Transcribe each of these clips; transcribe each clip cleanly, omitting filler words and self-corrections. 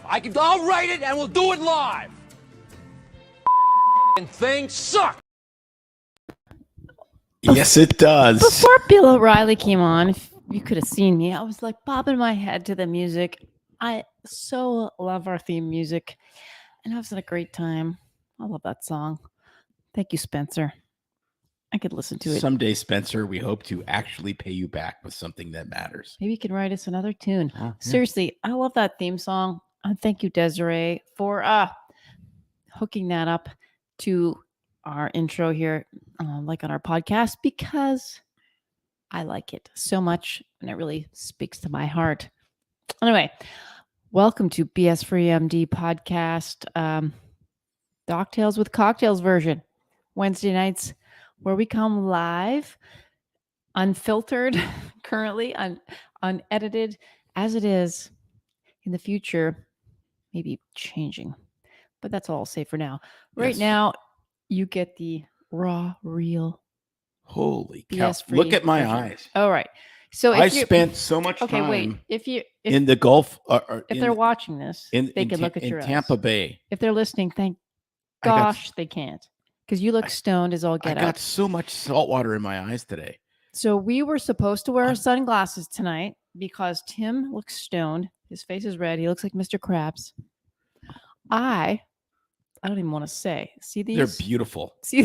I'll write it and we'll do it live. And things suck. Yes, it does. Before Bill O'Reilly came on, if you could have seen me, I was like bobbing my head to the music. I so love our theme music, and I was having a great time. I love that song. Thank you, Spencer. I could listen to it. Someday, Spencer, we hope to actually pay you back with something that matters. Maybe you can write us another tune. Oh, yeah. Seriously, I love that theme song. Thank you, Desiree, for hooking that up to our intro here, like on our podcast, because I like it so much and it really speaks to my heart. Anyway, welcome to BS Free MD podcast, Doctales with Cocktails version, Wednesday nights, where we come live, unfiltered, currently unedited, as it is. In the future, maybe changing, but that's all I'll say for now. Right Yes. now, you get the raw, real. Holy cow! BS-free Look at my version. eyes. All right. So if I you- spent so much Okay, time wait. If in the Gulf. if they're watching this, they can look at in your Tampa eyes. Bay. If they're listening, thank I got- gosh they can't, because you look stoned as all I get got out. so much salt water in my eyes today. So we were supposed to wear sunglasses tonight because Tim looks stoned. His face is red. He looks like Mr. Krabs. I don't even want to say. See these? They're beautiful. See,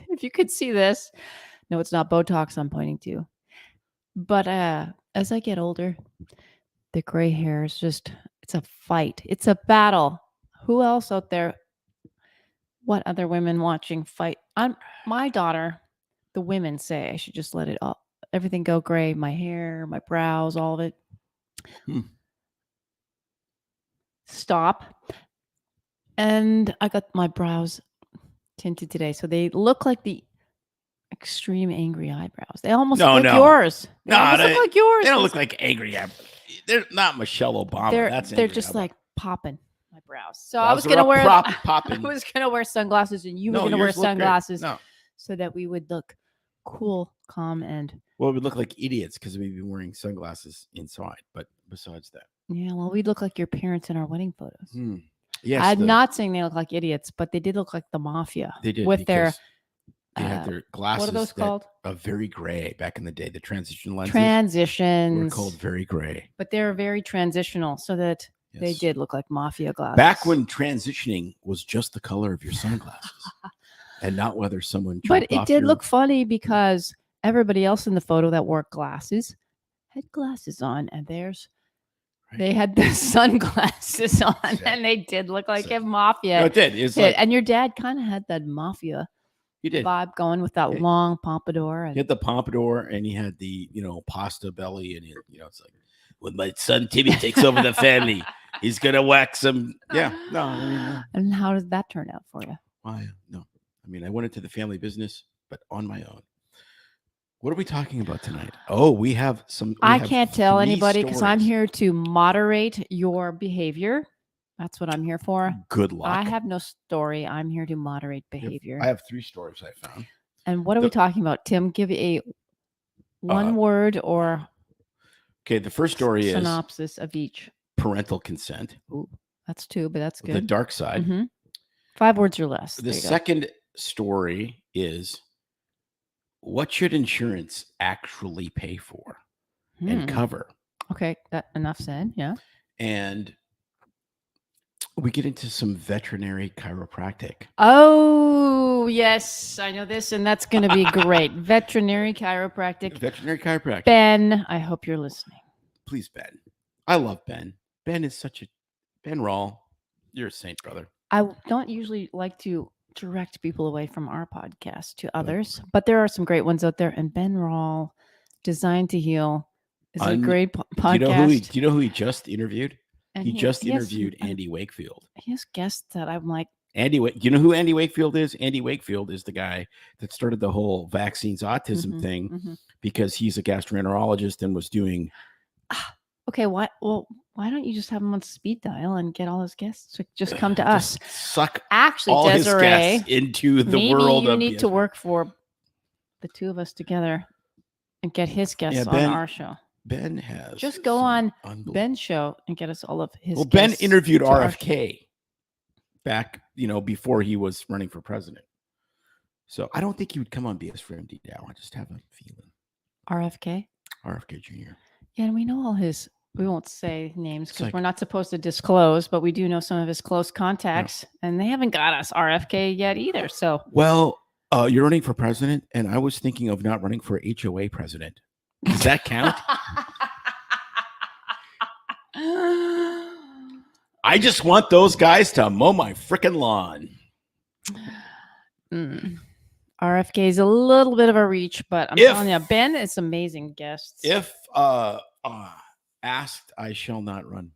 if you could see this. No, it's not Botox I'm pointing to. But as I get older, the gray hair is just, it's a fight. It's a battle. Who else out there? What other women watching fight? My daughter, the women say I should just let it all, everything go gray. My hair, my brows, all of it. Stop. And I got my brows tinted today, so they look like the extreme angry eyebrows. They almost look like yours. They almost look like yours. They don't look like angry. They're not Michelle Obama. They're just like popping my brows. So Brows I was are gonna up, wear popping. I was gonna wear sunglasses, and you were No, gonna wear yours look great. sunglasses No. so that we would look cool, calm, and Well, it would look like idiots because we'd be wearing sunglasses inside. But besides that, yeah, well, we'd look like your parents in our wedding photos. yes, I'm not saying they look like idiots, but they did look like the mafia. They did with their because they had their glasses. what are those called? Very gray back in the day. The transition lenses Transitions. were called very gray. But they're very transitional, so that they Yes. did look like mafia glasses. Back when transitioning was just the color of your sunglasses, and not whether someone. But chopped it off did your- look funny because everybody else in the photo that wore glasses had glasses on, and they had the sunglasses on, and they did look like a mafia. No, it did. It's hit. like And your dad kind of had that mafia you did. vibe going with that Yeah. long pompadour. He And had the pompadour, and he had the pasta belly, and it's like when my son Timmy takes over the family, he's gonna whack some. Yeah, no, I mean, and how did that turn out for you? no. I mean, I went into the family business, but on my own. What are we talking about tonight? Oh, we have some. I can't tell 3 anybody because I'm stories. here to moderate your behavior. That's what I'm here for. Good luck. I have no story. I'm here to moderate behavior. I have 3 stories I found. And what are we talking about, Tim? Give a one word or Okay, the first story is synopsis of each. parental consent. Ooh, that's 2, but that's good. The dark side. Mhm. 5 words or less. The There you go. second story is what should insurance actually pay for and cover? Okay, that enough said. Yeah. And we get into some veterinary chiropractic. Oh, yes, I know this, and that's going to be great. Veterinary chiropractic. Veterinary chiropractic. Ben, I hope you're listening. Please, Ben. I love Ben. Ben is such a Ben Rawl. You're a saint, brother. I don't usually like to direct people away from our podcast to others, but there are some great ones out there. And Ben Rawl, Designed to Heal, is a great podcast. Do you know who he just interviewed? And He just has- interviewed Andy Wakefield. He has guests that I'm like, Do you know who Andy Wakefield is? Andy Wakefield is the guy that started the whole vaccines autism thing because he's a gastroenterologist and was doing. okay, why don't you just have him on speed dial and get all his guests to just come to us? Suck Actually, all his Desiree, guests into the maybe world you of need to BS. work for the 2 of us together and get his guests on Ben- our show. Ben has. Just go some on unbelievable- Ben's show and get us all of his. Well, Ben guests interviewed to our- RFK back, before he was running for president. So I don't think he would come on BS for MD now. I just have a feeling. RFK. RFK Jr. Yeah, and we know all his. We won't say names It's because like- we're not supposed to disclose, but we do know some of his close contacts, and they haven't got us RFK yet either. So Well, you're running for president, and I was thinking of not running for HOA president. Does that count? I just want those guys to mow my freaking lawn. RFK is a little bit of a reach, but I'm If- telling you, Ben is amazing guests. If asked, I shall not run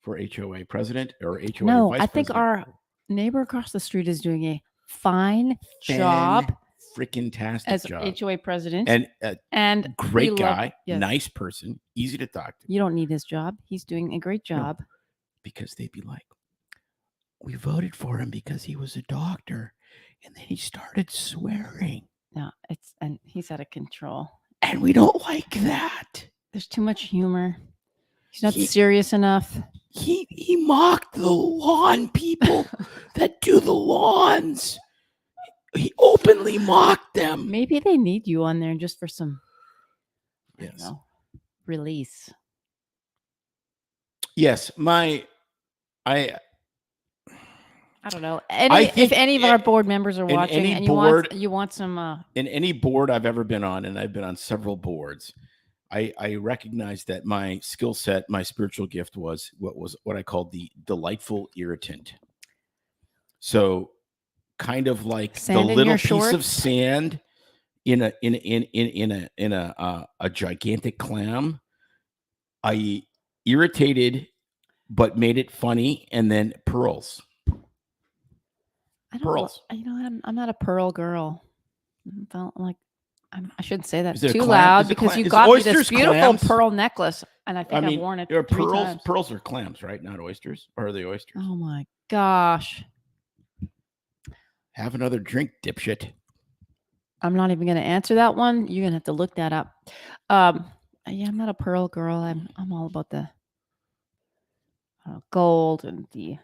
for HOA president or HOA No, vice I think president. our neighbor across the street is doing a fine job freaking tastic as job. HOA president, And a and great we love- guy, yes. nice person, easy to talk to. You don't need his job. He's doing a great No. job. Because they'd be like, we voted for him because he was a doctor. And then he started swearing. No, and he's out of control. And we don't like that. There's too much humor. He's not He- serious enough. He mocked the lawn people that do the lawns. He openly mocked them. Maybe they need you on there just for some I don't Yes. know, release. Yes, I don't know. I If think any of our board members are in watching any and board- you want some in any board I've ever been on, and I've been on several boards, I recognize that my skill set, my spiritual gift was what I called the delightful irritant. So kind of like Sand the in little your piece shorts? of sand in a gigantic clam. I irritated but made it funny, and then pearls. I don't Pearls. I'm not a pearl girl. I felt like I shouldn't say that Is it a too clam? loud Is it because clam? you Is got me oysters this beautiful clams? pearl necklace, and I think I've worn it are 3 pearls. times. Pearls are clams, right? Not oysters. Or are they oysters? Oh my gosh! Have another drink, dipshit. I'm not even going to answer that one. You're going to have to look that up. Yeah, I'm not a pearl girl. I'm all about the gold and the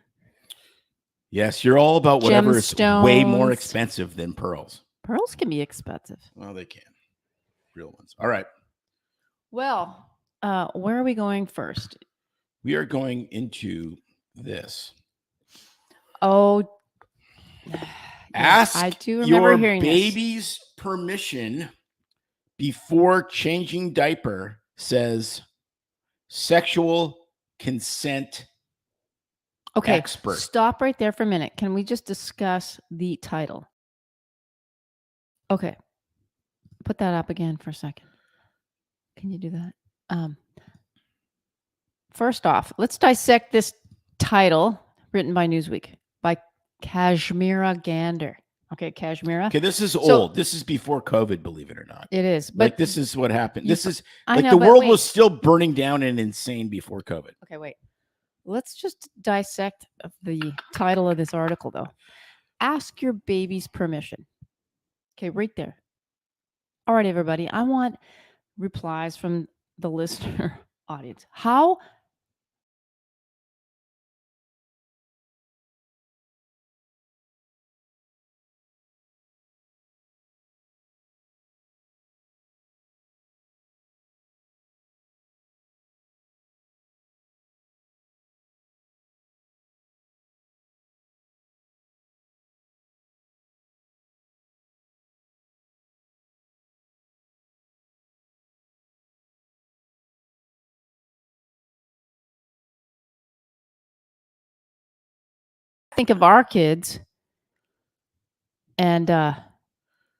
Yes, you're all about whatever is way more Gemstones. expensive than pearls. pearls can be expensive. Well, they can. Real ones. All right. Well, where are we going first? We are going into this. Oh, Ask I do remember your hearing this. baby's permission before changing diaper, says sexual consent Okay, expert. stop right there for a minute. Can we just discuss the title? Okay. Put that up again for a second. Can you do that? First off, let's dissect this title written by Newsweek by Kashmira Gander. Okay, Kashmira. Okay, this is So- old. This is before COVID, believe it or not. It is. But Like this is what happened. you- This is I like know, the but world wait. was still burning down and insane before COVID. Okay, wait. Let's just dissect the title of this article, though. Ask your baby's permission. Okay, right there. All right, everybody. I want replies from the listener audience. How think of our kids and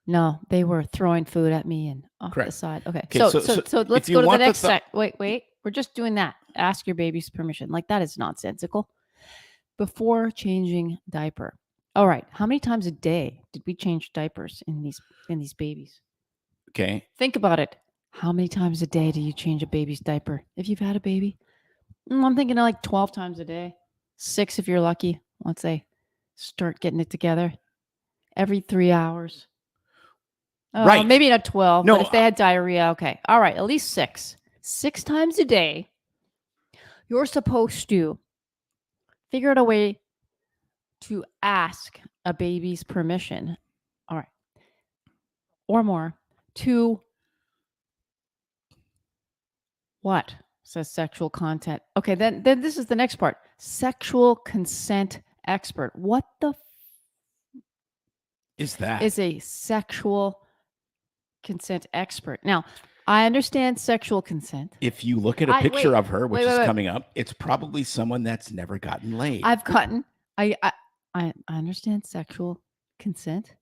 no, they were throwing food at me and off the Correct. side. Okay. Okay, So so let's if you go to the want the next th- wait. We're just doing that. Ask your baby's permission. Like that is nonsensical. Before changing diaper. All right. How many times a day did we change diapers in these babies? Okay. Think about it. How many times a day do you change a baby's diaper if you've had a baby? I'm thinking of like 12 times a day. 6 if you're lucky. Once they start getting it together. Every 3 hours. Right. Maybe not 12. No, but if they had diarrhea, okay. All right. At least 6. 6 times a day, you're supposed to figure out a way to ask a baby's permission, all right, or more, to what? Says sexual content. Okay, then this is the next part. Sexual consent expert. What the Is that? is a sexual consent expert? Now, I understand sexual consent. If you look at a picture of her, which is coming up, it's probably someone that's never gotten laid. I understand sexual consent.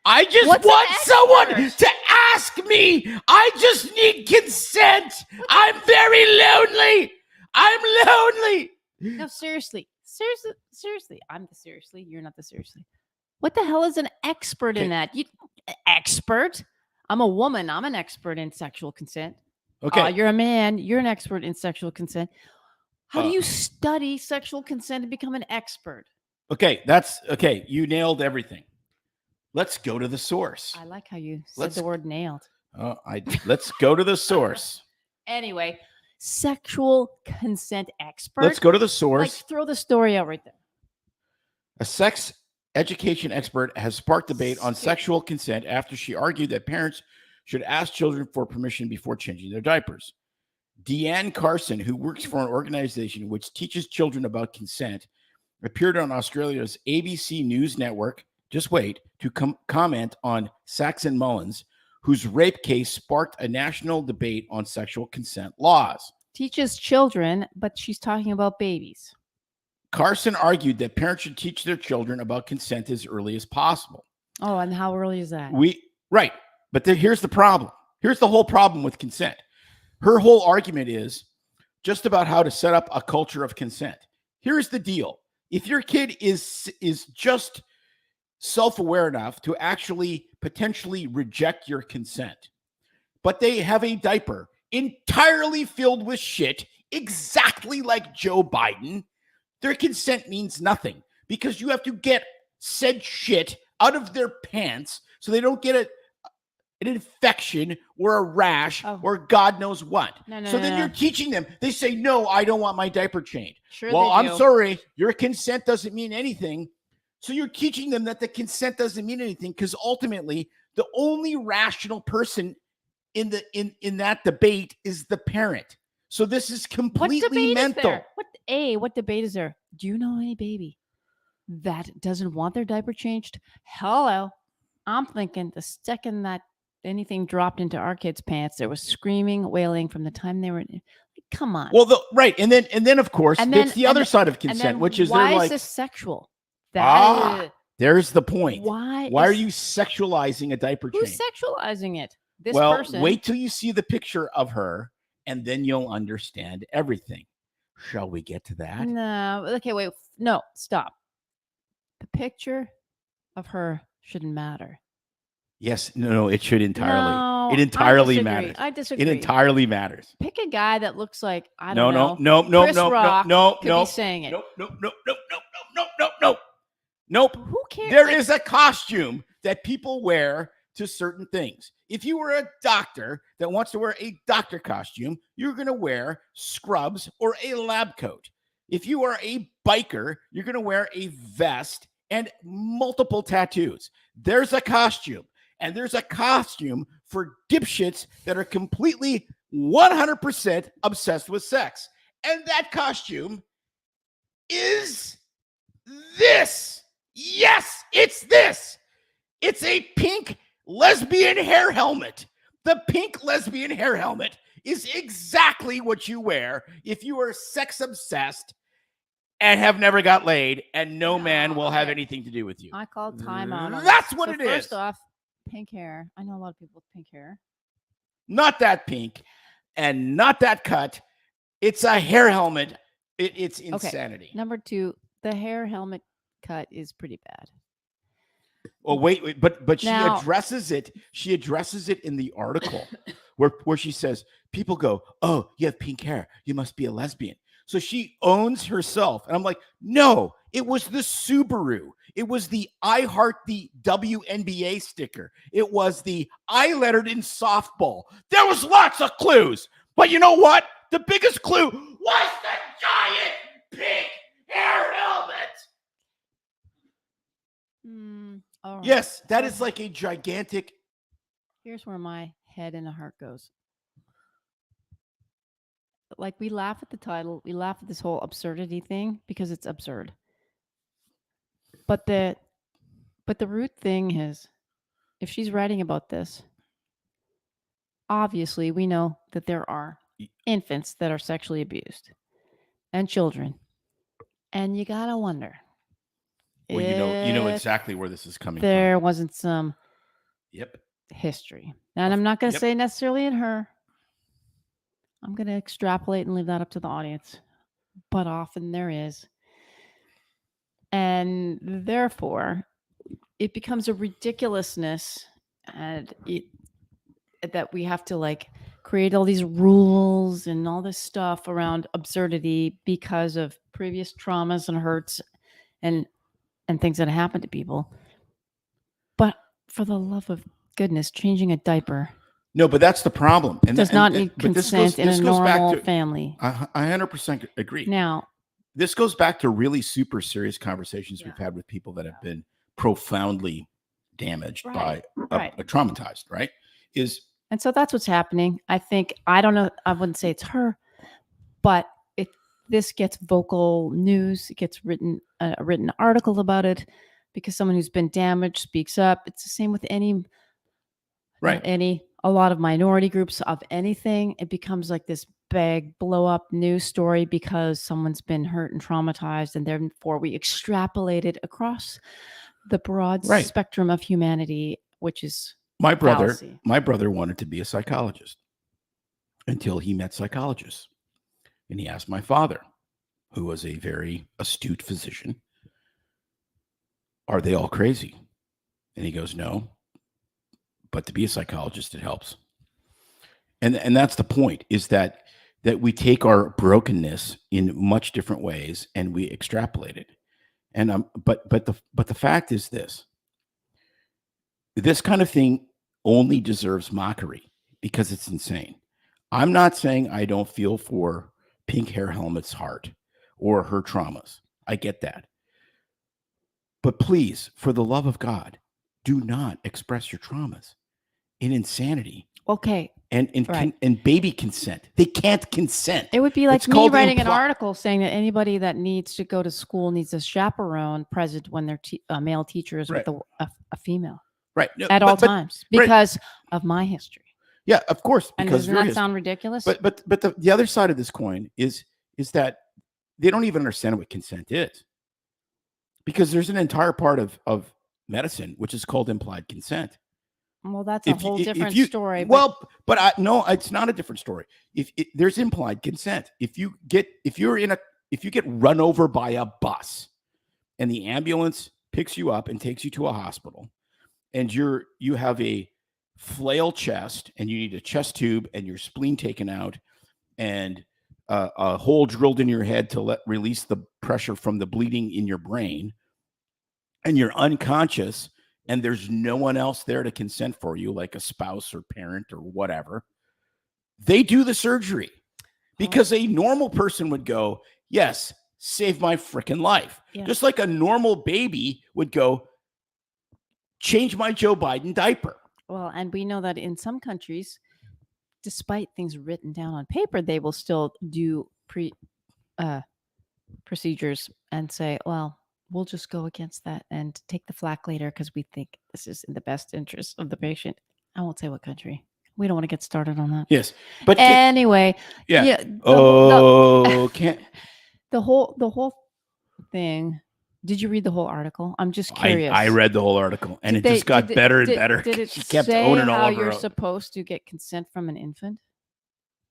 I just want someone to ask me. I just need consent. I'm very lonely. I'm lonely. No, seriously. I'm the seriously. You're not the seriously. What the hell is an expert in that? You expert? I'm a woman. I'm an expert in sexual consent. Okay. You're a man. You're an expert in sexual consent. How do you study sexual consent and become an expert? Okay, that's okay. You nailed everything. Let's go to the source. I like how you said the word nailed. Let's go to the source. Anyway, sexual consent expert. Let's go to the source. Like, throw the story out right there. A sex education expert has sparked debate on sexual consent after she argued that parents should ask children for permission before changing their diapers. Deanne Carson, who works for an organization which teaches children about consent, appeared on Australia's ABC News Network, just wait, to comment on Saxon Mullins, whose rape case sparked a national debate on sexual consent laws. Teaches children, but she's talking about babies. Carson argued that parents should teach their children about consent as early as possible. Oh, and how early is that? Right. But here's the problem. Here's the whole problem with consent. Her whole argument is just about how to set up a culture of consent. Here's the deal. If your kid is just self-aware enough to actually potentially reject your consent, but they have a diaper entirely filled with shit, exactly like Joe Biden, their consent means nothing because you have to get said shit out of their pants so they don't get an infection or a rash or God knows what. Then you're teaching them. They say, no, I don't want my diaper changed. Sure, well, I'm sorry. Your consent doesn't mean anything. So you're teaching them that the consent doesn't mean anything because ultimately the only rational person in that debate is the parent. So this is completely mental. What debate is there? Do you know any baby that doesn't want their diaper changed? Hello. I'm thinking the second that anything dropped into our kids' pants, there was screaming, wailing from the time they were in. Come on. Well, right. And then of course, it's the other side of consent, which is why is this sexual? There's the point. Why are you sexualizing a diaper change? Who's sexualizing it? This person. Wait till you see the picture of her, and then you'll understand everything. Shall we get to that? No. Okay, wait. No, stop. The picture of her shouldn't matter. Yes. No, it should entirely. No, it entirely I matters. I disagree. It entirely matters. Pick a guy that looks like, I don't know. No. Chris Rock could be saying it. Nope. Who cares? There is a costume that people wear to certain things. If you were a doctor that wants to wear a doctor costume, you're going to wear scrubs or a lab coat. If you are a biker, you're going to wear a vest and multiple tattoos. There's a costume. And there's a costume for dipshits that are completely 100% obsessed with sex. And that costume is this. Yes, it's this. It's a pink lesbian hair helmet. The pink lesbian hair helmet is exactly what you wear if you are sex obsessed and have never got laid, and no man will have anything to do with you. I call time out. That's what it is. First off, pink hair. I know a lot of people with pink hair. Not that pink and not that cut. It's a hair helmet. It's insanity. Okay. Number 2, the hair helmet cut is pretty bad. Oh, wait, but she addresses it. She addresses it in the article where she says, people go, oh, you have pink hair. You must be a lesbian. So she owns herself. And I'm like, no, it was the Subaru. It was the I Heart the WNBA sticker. It was the I lettered in softball. There was lots of clues. But you know what? The biggest clue was the giant pink hair helmet. All right. Yes, that So is like a gigantic. Here's where my head and the heart goes. Like, we laugh at the title, we laugh at this whole absurdity thing because it's absurd. But the root thing is, if she's writing about this, obviously we know that there are infants that are sexually abused and children. And you gotta wonder. Well, you know if exactly where this is coming there wasn't some Yep. history. And I'm not going to Yep. say necessarily in her. I'm going to extrapolate and leave that up to the audience. But often there is. And therefore, it becomes a ridiculousness and that we have to like create all these rules and all this stuff around absurdity because of previous traumas and hurts and things that happen to people. But for the love of goodness, changing a diaper No, but that's the problem. And does not need but consent in a normal family. I 100% agree. Now, This goes back to really super serious conversations we've had with people that have been profoundly damaged by a traumatized, right? And so that's what's happening. I think, I don't know, I wouldn't say it's her, but if this gets vocal news, it gets written a written article about it because someone who's been damaged speaks up. It's the same with a lot of minority groups of anything. It becomes like this big blow up news story because someone's been hurt and traumatized, and therefore we extrapolate it across the broad spectrum of humanity, which is my brother. fallacy. My brother wanted to be a psychologist until he met psychologists, and he asked my father, who was a very astute physician, "Are they all crazy?" And he goes, "No, but to be a psychologist, it helps." And that's the point, is that we take our brokenness in much different ways and we extrapolate it. And but the fact is this kind of thing only deserves mockery because it's insane. I'm not saying I don't feel for Pink Hair Helmet's heart or her traumas. I get that. But please, for the love of God, do not express your traumas in insanity. Okay. And baby consent. They can't consent. It would be like me writing an article saying that anybody that needs to go to school needs a chaperone present when their male teacher is with a female. Right. No, at all times because of my history. Yeah, of course. And doesn't that sound ridiculous? But the other side of this coin is that they don't even understand what consent is. Because there's an entire part of medicine which is called implied consent. Well, that's a whole different story. But no, it's not a different story. If there's implied consent, if you get run over by a bus, and the ambulance picks you up and takes you to a hospital, and you have a flail chest, and you need a chest tube, and your spleen taken out, and a hole drilled in your head to release the pressure from the bleeding in your brain, and you're unconscious. And there's no one else there to consent for you, like a spouse or parent or whatever, they do the surgery because a normal person would go, "Yes, save my freaking life." Yeah. Just like a normal baby would go, "Change my Joe Biden diaper." Well, and we know that in some countries, despite things written down on paper, they will still do procedures and say, well, we'll just go against that and take the flack later because we think this is in the best interest of the patient. I won't say what country. We don't want to get started on that. Yes, but anyway, yeah. Can't the whole thing. Did you read the whole article? I'm just curious. I read the whole article, and it just got better and better. Did it she kept say owning all how over you're supposed to get consent from an infant?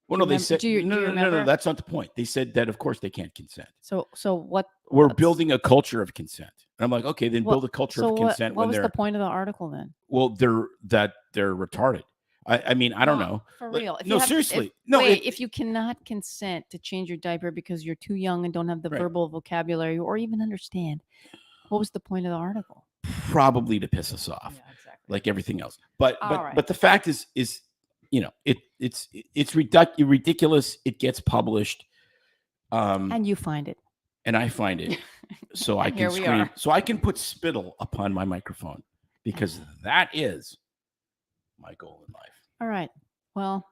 Well, no, they said no. That's not the point. They said that of course they can't consent. So what? We're building a culture of consent, and I'm like, okay, then build a culture of consent. What was the point of the article then? Well, they're retarded. I mean, I don't know. For real. Seriously. If you cannot consent to change your diaper because you're too young and don't have the verbal vocabulary or even understand, what was the point of the article? Probably to piss us off, like everything else. But the fact is it's ridiculous. It gets published. And you find it. And I find it so I And can here we scream, are. so I can put spittle upon my microphone, because that is my goal in life. All right. Well,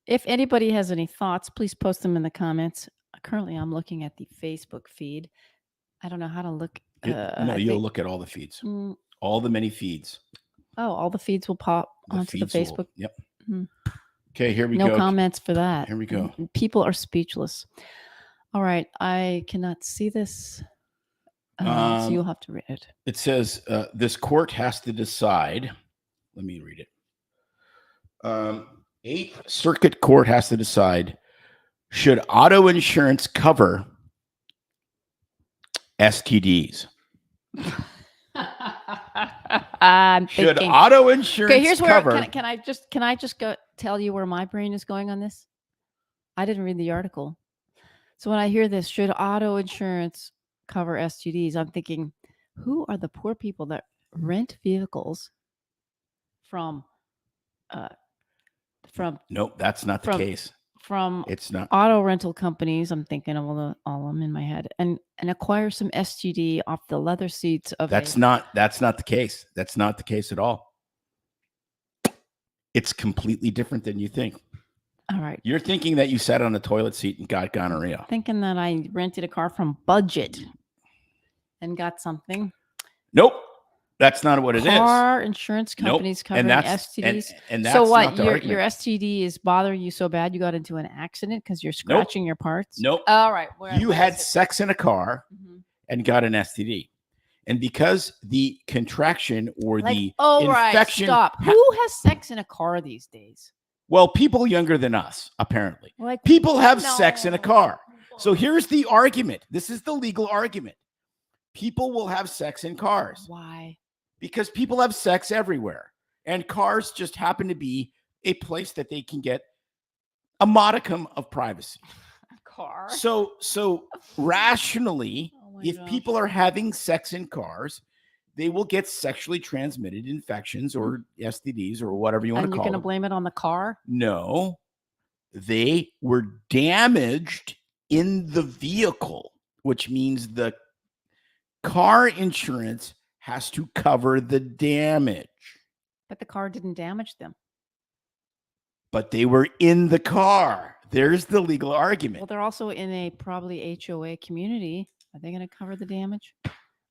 if anybody has any thoughts, please post them in the comments. Currently, I'm looking at the Facebook feed. I don't know how to look. You'll look at all the feeds, all the many feeds. Oh, all the feeds will pop onto the Facebook. Yep. Mhm. Okay, here we go. No comments for that. Here we go. People are speechless. All right. I cannot see this. So you'll have to read it. It says this court has to decide. Let me read it. Eighth Circuit Court has to decide, should auto insurance cover STDs? I'm Should thinking. auto insurance Okay, here's cover? where can I just go tell you where my brain is going on this? I didn't read the article. So when I hear this, should auto insurance cover STDs, I'm thinking, who are the poor people that rent vehicles from Nope, that's not the case. From It's not. auto rental companies? I'm thinking of all of them in my head, and acquire some STD off the leather seats of. That's not the case. That's not the case at all. It's completely different than you think. All right. You're thinking that you sat on a toilet seat and got gonorrhea. Thinking that I rented a car from Budget and got something. Nope. That's not what it is. Car insurance companies covering STDs. And that's so what? Not the Your STD is bothering you so bad you got into an accident because you're scratching your parts? Nope. All right. You had sex in a car and got an STD. And because the contraction or the infection. Stop. Who has sex in a car these days? Well, people younger than us, apparently. Like, people have sex in a car. So here's the argument. This is the legal argument. People will have sex in cars. Why? Because people have sex everywhere. And cars just happen to be a place that they can get a modicum of privacy. Car. So rationally, if people are having sex in cars, they will get sexually transmitted infections or STDs or whatever you want to call them. And you're going to blame it on the car? No. They were damaged in the vehicle, which means the car insurance has to cover the damage. But the car didn't damage them. But they were in the car. There's the legal argument. Well, they're also in a probably HOA community. Are they going to cover the damage?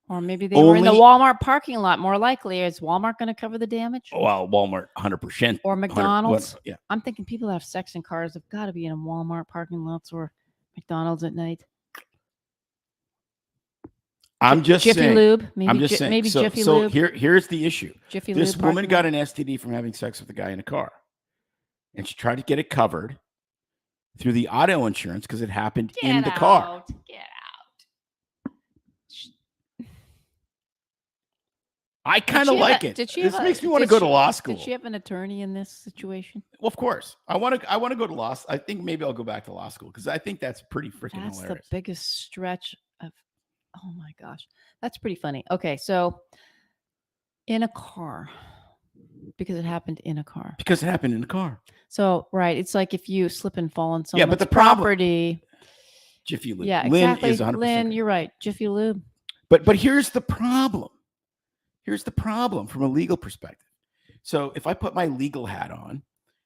Or maybe they were in the Walmart parking lot. More likely, is Walmart going to cover the damage? Well, Walmart, 100%. Or McDonald's. Yeah. I'm thinking people that have sex in cars have got to be in a Walmart parking lots or McDonald's at night. I'm just Jiffy saying. Lube. Maybe, I'm just saying. Maybe so, Jiffy so Lube. here's the issue. Jiffy this Lube woman got an STD from having sex with a guy in a car. And she tried to get it covered through the auto insurance because it happened in the car. Get out. I kind of like it. This makes me want to go to law school. Did she have an attorney in this situation? Well, of course. I want to go to law. I think maybe I'll go back to law school because I think that's pretty freaking hilarious. That's the biggest stretch of. Oh my gosh, that's pretty funny. Okay, so in a car, because it happened in a car. Because it happened in a car. So right, it's like if you slip and fall on someone's but the property. Jiffy Lube. Yeah, Lynn exactly. is 100%. Lynn, you're right. Jiffy Lube. But here's the problem. Here's the problem from a legal perspective. So if I put my legal hat on,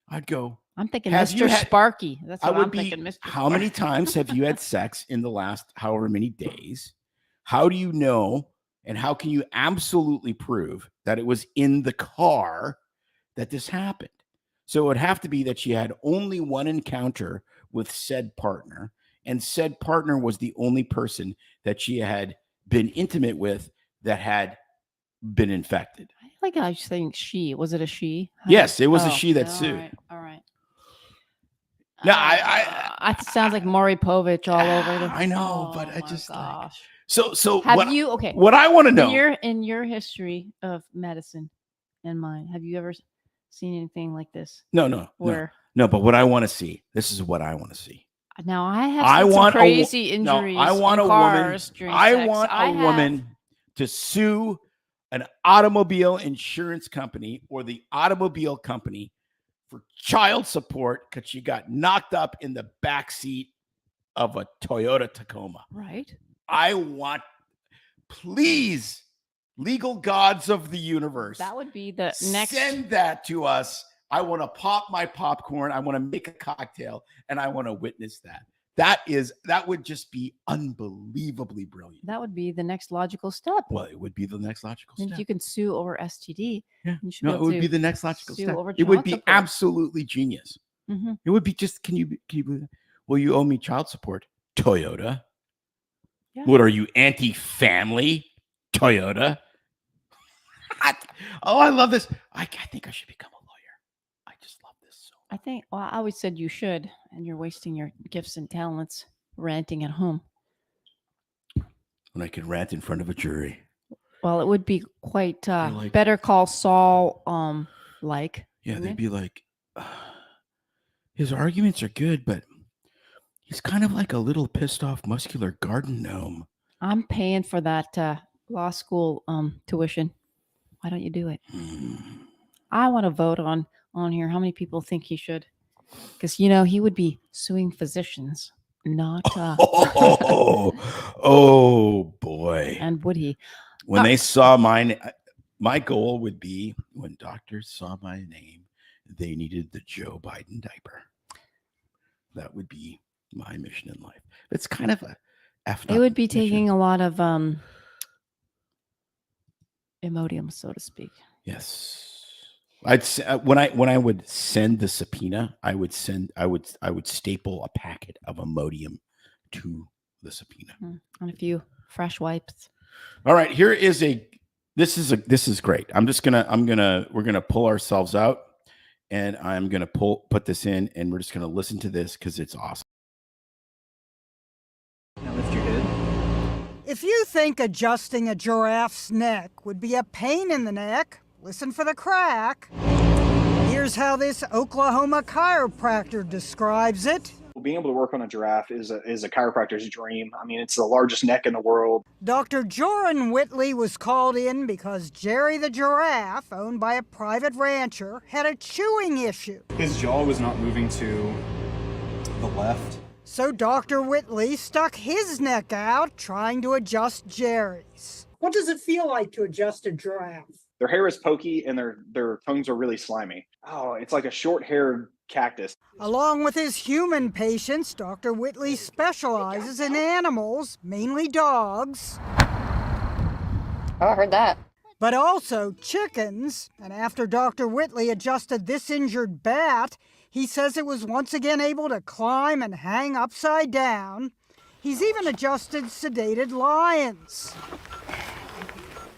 I'd go. I'm thinking Mr. Sparky. That's what I'm thinking, Mr. How many times have you had sex in the last however many days? How do you know and how can you absolutely prove that it was in the car that this happened? So it would have to be that she had only one encounter with said partner, and said partner was the only person that she had been intimate with that had been infected. I like how you saying she. Was it a she? Yes, it was a she that sued. All right. No, it sounds like Maury Povich all over. I know, but I just gosh. So have what, you okay? What I want to know in your history of medicine and mine, have you ever seen anything like this? No. But what I want to see. This is what I want to see. Now I have some crazy injuries. I want a woman. I want a woman to sue an automobile insurance company or the automobile company for child support because she got knocked up in the back seat of a Toyota Tacoma. Right. I want, please, legal gods of the universe, That would be the next. send that to us. I want to pop my popcorn. I want to make a cocktail, and I want to witness that. That would just be unbelievably brilliant. That would be the next logical step. Well, it would be the next logical And step. if you can sue over STD, Yeah. you should No, be it able would to be the next logical sue step. over It would child be support. absolutely genius. Mhm. It would be just, can you believe that? Well, you owe me child support, Toyota. Yeah. What are you, anti-family, Toyota? Oh, I love this. I think I should become a lawyer. I just love this so much. I think, well, I always said you should, and you're wasting your gifts and talents ranting at home. When I could rant in front of a jury. Well, it would be quite like- Better Call Saul like. Yeah, wouldn't they'd it? be like, his arguments are good, but he's kind of like a little pissed off muscular garden gnome. I'm paying for that law school tuition. Why don't you do it? I want to vote on here. How many people think he should? Because he would be suing physicians, not. Oh boy! And would he? When they saw my goal would be when doctors saw my name, they needed the Joe Biden diaper. That would be my mission in life. It's kind of a effed It up would be mission. taking a lot of Imodium, so to speak. Yes. I'd when I would send the subpoena, I would staple a packet of Imodium to the subpoena. And a few fresh wipes. All right, this is great. We're gonna pull ourselves out, and I'm gonna put this in, and we're just gonna listen to this because it's awesome. Now lift your head. If you think adjusting a giraffe's neck would be a pain in the neck, listen for the crack. Here's how this Oklahoma chiropractor describes it. Being able to work on a giraffe is a chiropractor's dream. I mean, it's the largest neck in the world. Dr. Joran Whitley was called in because Jerry the giraffe, owned by a private rancher, had a chewing issue. His jaw was not moving to the left. So Dr. Whitley stuck his neck out trying to adjust Jerry's. What does it feel like to adjust a giraffe? Their hair is pokey and their tongues are really slimy. Oh, it's like a short-haired cactus. Along with his human patients, Dr. Whitley specializes in animals, mainly dogs, Oh, I heard that. but also chickens. And after Dr. Whitley adjusted this injured bat, he says it was once again able to climb and hang upside down. He's even adjusted sedated lions.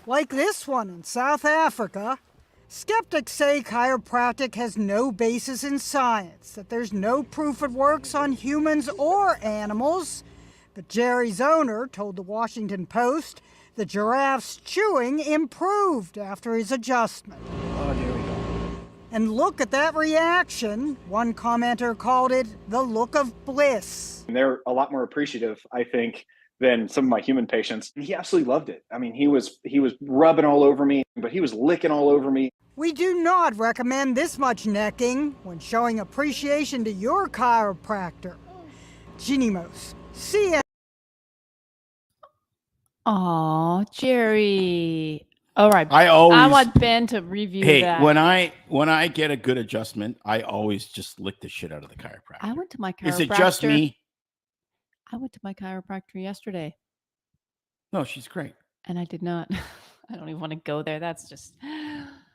Like this one in South Africa. Skeptics say chiropractic has no basis in science, that there's no proof it works on humans or animals. But Jerry's owner told the Washington Post the giraffe's chewing improved after his adjustment. Oh, there we go. And look at that reaction. One commenter called it the look of bliss. And they're a lot more appreciative, I think, than some of my human patients. And he absolutely loved it. I mean, he was rubbing all over me, but he was licking all over me. We do not recommend this much necking when showing appreciation to your chiropractor. Ginimos, see ya. Aw, Jerry. All right. I I want Ben to review Hey, that. when I get a good adjustment, I always just lick the shit out of the chiropractor. I went to my chiropractor. Is it just me? I went to my chiropractor yesterday, No, she's great. and I did not. I don't even want to go there. That's just.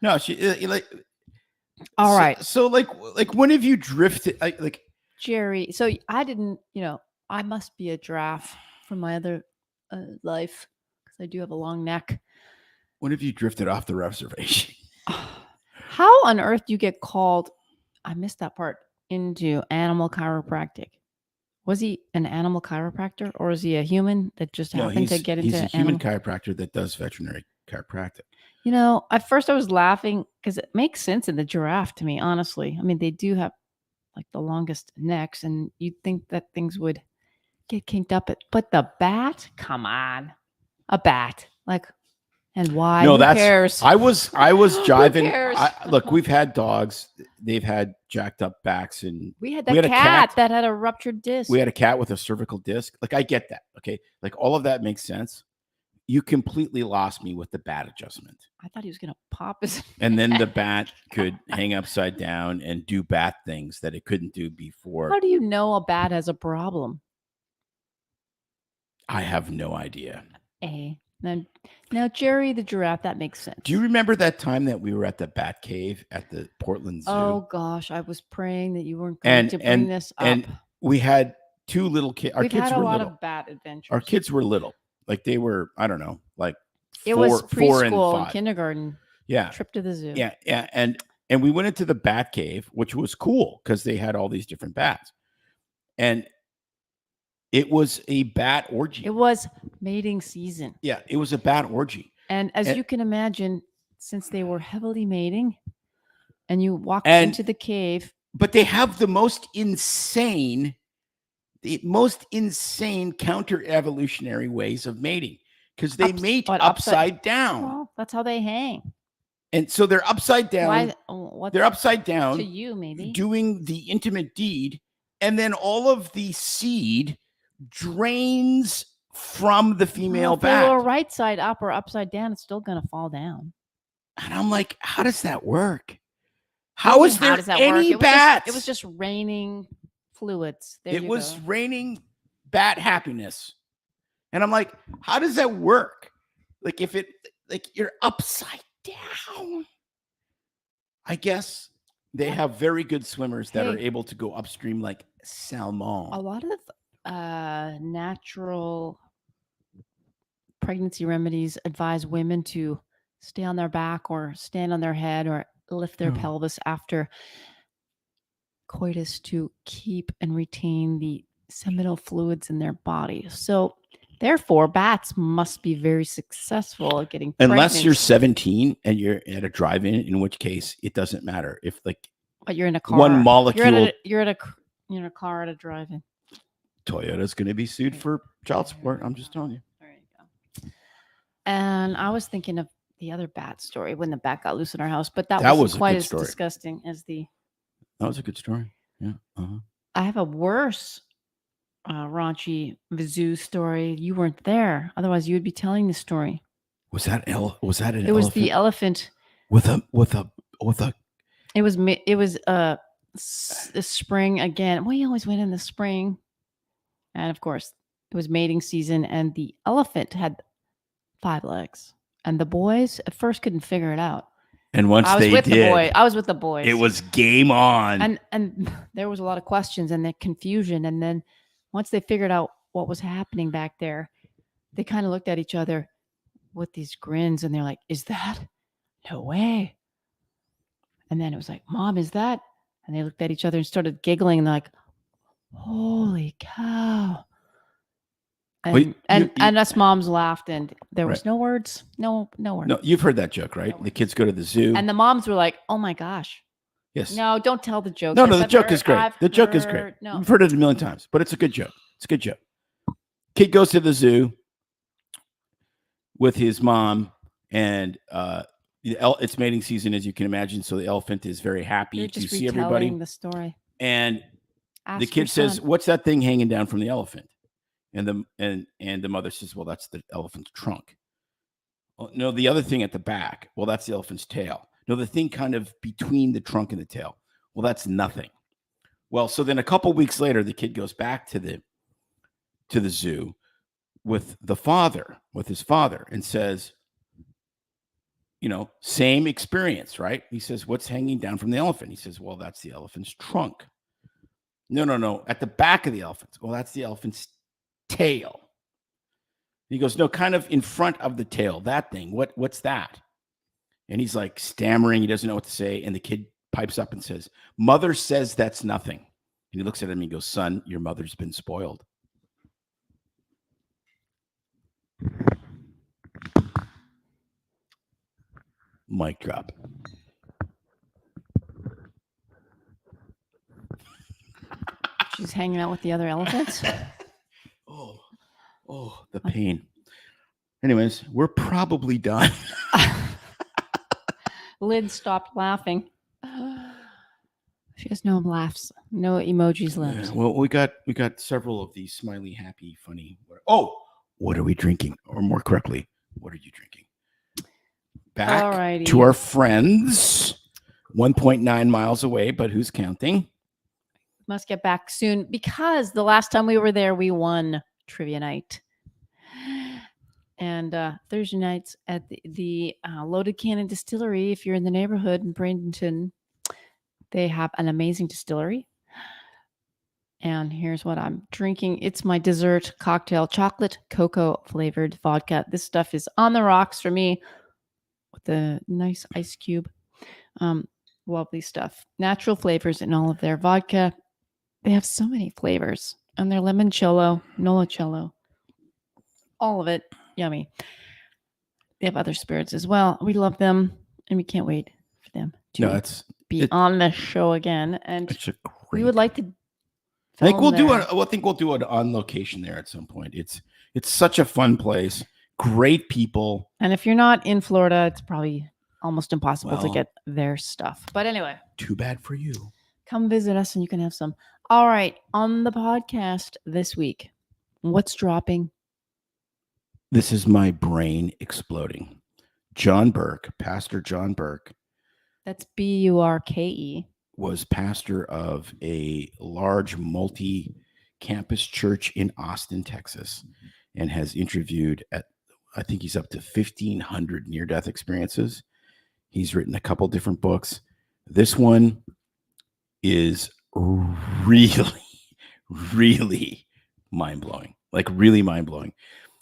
No, she like. All right, So like when have you drifted? Like Jerry. So I didn't. I must be a giraffe from my other life because I do have a long neck. when have you drifted off the reservation? How on earth do you get called? I missed that part. Into animal chiropractic. Was he an animal chiropractor or is he a human that just happened to get into he's a human animal? chiropractor that does veterinary chiropractic. At first I was laughing because it makes sense in the giraffe to me, honestly. I mean, they do have like the longest necks, and you'd think that things would get kinked up. But the bat, come on, a bat, like And why? No, Who that's cares? I was jiving. cares? Look, we've had dogs. They've had jacked up backs, and We had we that had a cat, cat. that had a ruptured disc. we had a cat with a cervical disc. Like, I get that. Okay, like all of that makes sense. You completely lost me with the bat adjustment. I thought he was gonna pop his. And then the bat could hang upside down and do bat things that it couldn't do before. How do you know a bat has a problem? I have no idea. Now Jerry the giraffe, that makes sense. Do you remember that time that we were at the Bat Cave at the Portland Zoo? Oh gosh, I was praying that you weren't going to bring this up. And we had two little kids. Our We've kids had a were lot little. of bat adventures. Our kids were little. Like, they were, I don't know, like It was 4 and preschool 5. and kindergarten. Yeah. Trip to the zoo. Yeah. Yeah. And we went into the Bat Cave, which was cool because they had all these different bats. And it was a bat orgy. It was mating season. Yeah, it was a bat orgy. And as you can imagine, since they were heavily mating and you walked And- into the cave, But they have the most insane counter evolutionary ways of mating, because they mate upside down. well, that's how they hang. And so they're upside down. Why? What They're upside down to you, maybe? doing the intimate deed. And then all of the seed drains from the female If they were bat. right side up or upside down, it's still going to fall down. And I'm like, how does that work? How is there does that work? any bats? It was just raining fluids. There It you was go. raining bat happiness. And I'm like, how does that work? Like, if it, like, you're upside down. I guess they have very good swimmers that are Hey. able to go upstream like salmon. A lot of natural pregnancy remedies advise women to stay on their back or stand on their head or lift their Oh. pelvis after coitus to keep and retain the seminal fluids in their body. So therefore, bats must be very successful at getting Unless you're pregnant. 17 and you're at a drive-in, in which case it doesn't matter. If, like, But you're in a car. one molecule, You're in a car at a drive-in. Toyota's going to be sued for child support. I'm just telling you. There you go. And I was thinking of the other bat story when the bat got loose in our house, but that That wasn't was a quite good as story. disgusting as the. That was a good story. Yeah. I have a worse raunchy zoo story. You weren't there, otherwise you would be telling the story. Was that an It was elephant the elephant. with a It was the spring again. We always went in the spring, and of course it was mating season, and the elephant had 5 legs, and the boys at first couldn't figure it out. and once I was they with the boy. did, I was with the boys. it was game on. and there was a lot of questions and the confusion, and then once they figured out what was happening back there, they kind of looked at each other with these grins, and they're like, "Is that? No way!" And then it was like, "Mom, is that?" And they looked at each other and started giggling, and they're like, "Holy cow!" And Well, and us moms laughed, and there was Right. no words, no words. No, you've heard that joke, right? The kids go to the zoo. And the moms were like, "Oh my gosh." yes. No, don't tell the joke. No, Yes, the I've joke is heard- great. I've The joke is great. heard- No, You've heard it a million times, but it's a good joke. It's a good joke. Kid goes to the zoo with his mom, and it's mating season, as you can imagine. So the elephant is very happy you're to just see retelling everybody. the story. And Ask the your kid says, son. "What's that thing hanging down from the elephant?" And the mother says, "Well, that's the elephant's trunk." "Well, no, the other thing at the back. Well, that's the elephant's tail. No, the thing kind of between the trunk and the tail. Well, that's nothing." Well, so then a couple weeks later, the kid goes back to the zoo with his father, and says, same experience, right? He says, "What's hanging down from the elephant?" He says, "Well, that's the elephant's trunk." No, at the back of the elephant. "Well, that's the elephant's tail." He goes, "No, kind of in front of the tail, that thing. What's that?" And he's like stammering. He doesn't know what to say. And the kid pipes up and says, "Mother says that's nothing." And he looks at him and he goes, "Son, your mother's been spoiled." Mic drop. She's hanging out with the other elephants. Oh, the pain. Anyways, we're probably done. lid stopped laughing. She has no laughs, no emojis left. Yeah, well, we got several of these smiley, happy, funny. Oh, what are we drinking? Or more correctly, what are you drinking? Back Alrighty. to our friends, 1.9 miles away, but who's counting? Must get back soon because the last time we were there, we won trivia night. And Thursday nights at the Loaded Cannon Distillery, if you're in the neighborhood in Bradenton, they have an amazing distillery. And here's what I'm drinking. It's my dessert cocktail, chocolate cocoa flavored vodka. This stuff is on the rocks for me with a nice ice cube. Lovely stuff. Natural flavors in all of their vodka. They have so many flavors. And their limoncello, nolicello, all of it. Yummy. They have other spirits as well. We love them. And we can't wait for them to be on the show again. And we would like to I think we'll there. do it on location there at some point. It's such a fun place. Great people. And if you're not in Florida, it's probably almost impossible to get their stuff. But anyway. Too bad for you. Come visit us and you can have some. All right. On the podcast this week, what's dropping? This is my brain exploding. John Burke, Pastor John Burke. That's Burke. Was pastor of a large multi-campus church in Austin, Texas, and has interviewed I think he's up to 1,500 near-death experiences. He's written a couple different books. This one is really, really mind-blowing, like really mind-blowing.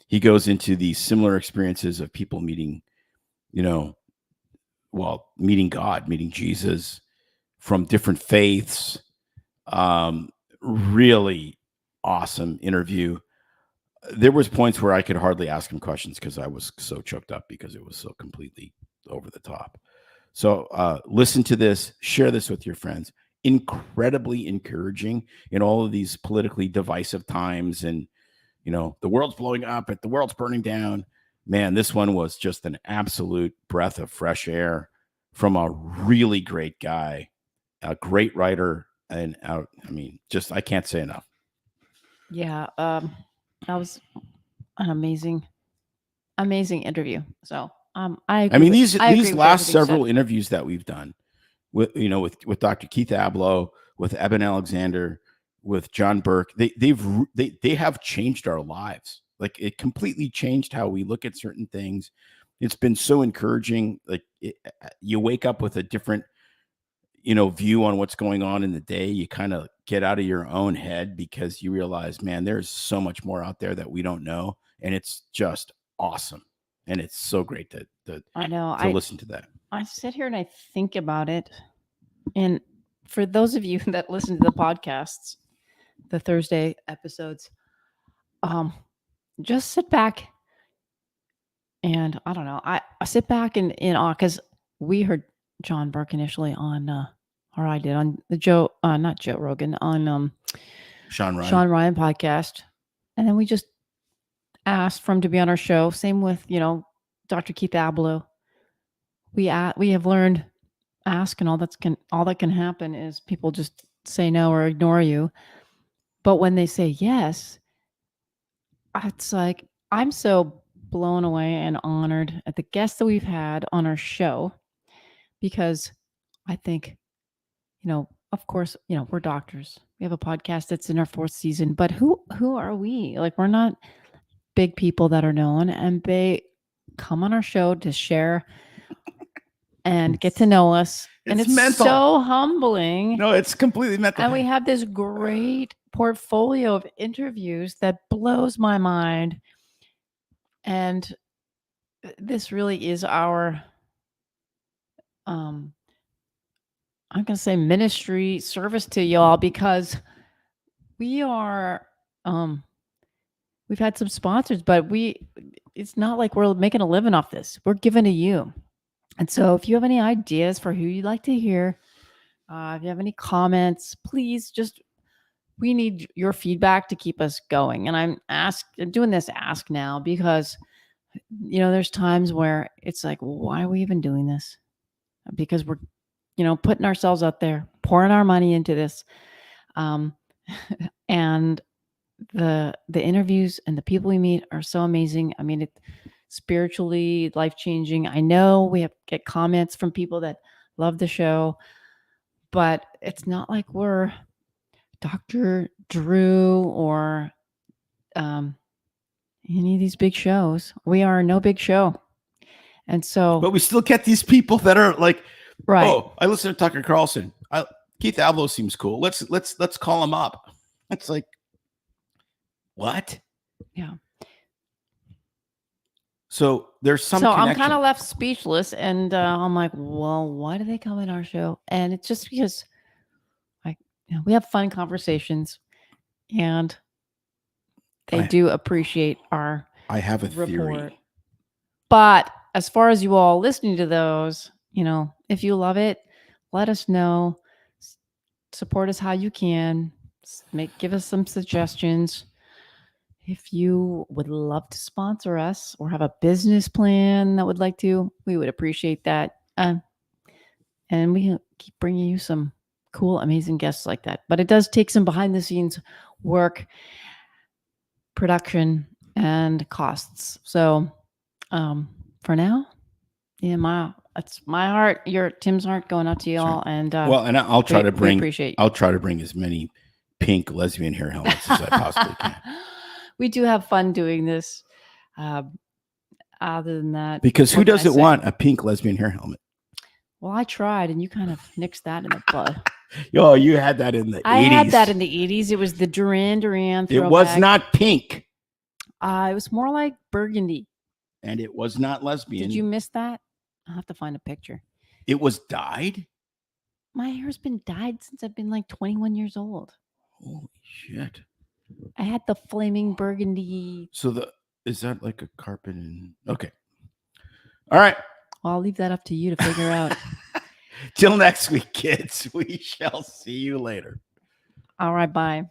He goes into these similar experiences of people meeting, meeting God, meeting Jesus, from different faiths. Really awesome interview. There was points where I could hardly ask him questions because I was so choked up because it was so completely over the top. So listen to this, share this with your friends. Incredibly encouraging in all of these politically divisive times, and the world's blowing up, the world's burning down. Man, this one was just an absolute breath of fresh air from a really great guy. A great writer, and I can't say enough. Yeah, that was an amazing interview. So, I agree. These last several interviews that we've done with Dr. Keith Abloh, with Eben Alexander, with John Burke, they have changed our lives. Like, it completely changed how we look at certain things. It's been so encouraging. Like, you wake up with a different view on what's going on in the day. You kind of get out of your own head because you realize, man, there's so much more out there that we don't know. And it's just awesome. And it's so great to listen to that. I sit here and I think about it. And for those of you that listen to the podcasts, the Thursday episodes, just sit back and I don't know. I sit back in awe because we heard John Burke initially on I did on the not Joe Rogan, on Sean Ryan podcast. And then we just asked for him to be on our show. Same with, Dr. Keith Abloh. We have learned ask, and all that can happen is people just say no or ignore you. But when they say yes, it's like, I'm so blown away and honored at the guests that we've had on our show, because I think, of course, we're doctors. We have a podcast that's in our 4th season, but who are we? Like, we're not big people that are known, and they come on our show to share and get to know us. And it's mental. So humbling. No, it's completely mental. And we have this great portfolio of interviews that blows my mind. And this really is our I'm going to say ministry service to y'all, because we are, we've had some sponsors, but it's not like we're making a living off this. We're giving to you. And so if you have any ideas for who you'd like to hear, if you have any comments, please we need your feedback to keep us going. And I'm doing this ask now because, there's times where it's like, why are we even doing this? because we're, putting ourselves out there, pouring our money into this. And the interviews and the people we meet are so amazing. I mean, it's spiritually life-changing. I know we get comments from people that love the show, but it's not like we're Dr. Drew or any of these big shows. We are no big show. And so, But we still get these people that are like, right. oh, I listen to Tucker Carlson. Keith Alvo seems cool. Let's call him up. It's like, what? Yeah. So there's some. So connection. I'm kind of left speechless, and I'm like, well, why do they come in our show? And it's just because we have fun conversations, and they do appreciate our. I have a report. theory. But as far as you all listening to those, if you love it, let us know. Support us how you can. Give us some suggestions. If you would love to sponsor us or have a business plan that would like to, we would appreciate that. And we can keep bringing you some cool, amazing guests like that. But it does take some behind the scenes work, production, and costs. So for now, it's my heart, Tim's heart going out to y'all. Sure. And and I'll try to bring. Appreciate you. I'll try to bring as many pink lesbian hair helmets as I possibly can. We do have fun doing this. Other than that, Because who doesn't want a pink lesbian hair helmet? Well, I tried, and you kind of nixed that in the bud. Oh, you had that in the 80s. I had that in the 80s. It was the Duran Duran throwback. It was not pink. It was more like burgundy. And it was not lesbian. Did you miss that? I'll have to find a picture. It was dyed? My hair's been dyed since I've been like 21 years old. Holy shit. I had the flaming burgundy. So is that like a carpet? Okay. All right. Well, I'll leave that up to you to figure out. Till next week, kids. We shall see you later. All right. Bye.